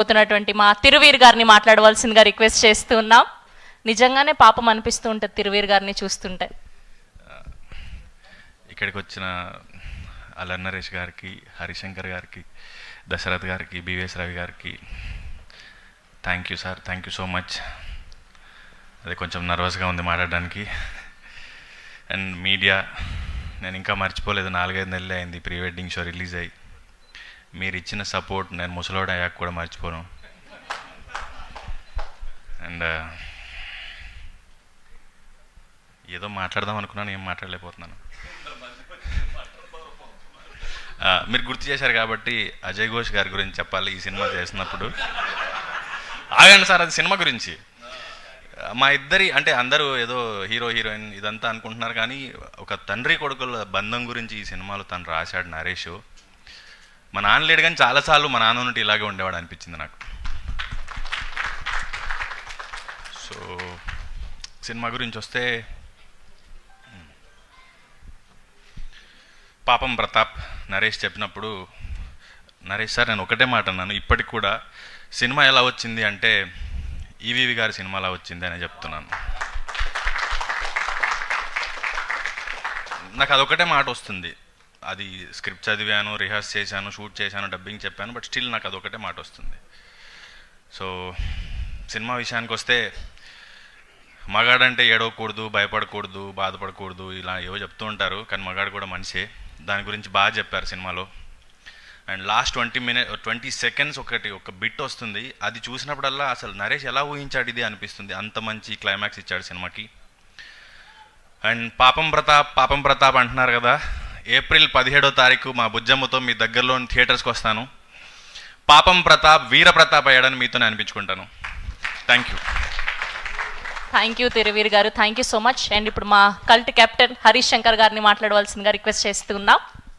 పోతున్నటువంటి మా తిరువీర్ గారిని మాట్లాడవలసిందిగా రిక్వెస్ట్ చేస్తూ ఉన్నాం. నిజంగానే పాపం అనిపిస్తూ ఉంటుంది తిరువీర్ గారిని చూస్తుంటే. ఇక్కడికి వచ్చిన అల్లరి నరేష్ గారికి, హరిశంకర్ గారికి, దశరథ్ గారికి, బివిఎస్ రవి గారికి thank you sir, thank you so much. అదే కొంచెం నర్వస్గా ఉంది మాట్లాడడానికి. అండ్ మీడియా, నేను ఇంకా మర్చిపోలేదు, 4-5 నెలలే అయింది ప్రీ వెడ్డింగ్ షో రిలీజ్ అయ్యి. మీరు ఇచ్చిన సపోర్ట్ నేను ముసలోడు అయ్యాక కూడా మర్చిపోను. అండ్ ఏదో మాట్లాడదాం అనుకున్నాను, ఏం మాట్లాడలేకపోతున్నాను. మీరు గుర్తు చేశారు కాబట్టి అజయ్ ఘోష్ గారి గురించి చెప్పాలి. ఈ సినిమా చేసినప్పుడు ఆగండి సార్, అది సినిమా గురించి. మా ఇద్దరి అంటే అందరూ ఏదో హీరో హీరోయిన్ ఇదంతా అనుకుంటున్నారు, కానీ ఒక తండ్రి కొడుకుల బంధం గురించి ఈ సినిమాలో తను రాశాడు నరేష్. మా నాన్న లేడు కానీ చాలాసార్లు మా నాన్న నుండి ఇలాగే ఉండేవాడు అనిపించింది నాకు. సో సినిమా గురించి వస్తే, పాపం ప్రతాప్ నరేష్ చెప్పినప్పుడు, నరేష్ సార్ నేను ఒకటే మాట అన్నాను, ఇప్పటికి కూడా సినిమా ఎలా వచ్చింది అంటే ఈవీవి గారి సినిమా ఎలా వచ్చింది అని చెప్తున్నాను. నాకు అదొకటే మాట వస్తుంది. అది స్క్రిప్ట్ చదివాను, రిహార్స్ చేశాను, షూట్ చేశాను, డబ్బింగ్ చెప్పాను, బట్ స్టిల్ నాకు అదొకటే మాట వస్తుంది. సో సినిమా విషయానికి వస్తే, మగాడంటే ఏడవకూడదు, భయపడకూడదు, బాధపడకూడదు, ఇలా ఏవో చెప్తూ ఉంటారు, కానీ మగాడు కూడా మనిషే. దాని గురించి బాగా చెప్పారు సినిమాలో. అండ్ లాస్ట్ 20 సెకండ్స్ ఒక బిట్ వస్తుంది, అది చూసినప్పుడల్లా అసలు నరేష్ ఎలా ఊహించాడు ఇది అనిపిస్తుంది. అంత మంచి క్లైమాక్స్ ఇచ్చాడు సినిమాకి. అండ్ పాపం ప్రతాప్ అంటున్నారు కదా, ఏప్రిల్ 17వ తారీఖు మా బుజ్జమ్మతో మీ దగ్గరలోని థియేటర్స్కి వస్తాను. పాపం ప్రతాప్ వీర ప్రతాప్ అయ్యాడని మీతోనే అనిపించుకుంటాను. థ్యాంక్ యూ తిరువీర్ గారు, thank you so much. And ఇప్పుడు మా కల్ట్ కెప్టెన్ హరీష్ శంకర్ గారిని మాట్లాడవలసిందిగా రిక్వెస్ట్ చేస్తున్నాం.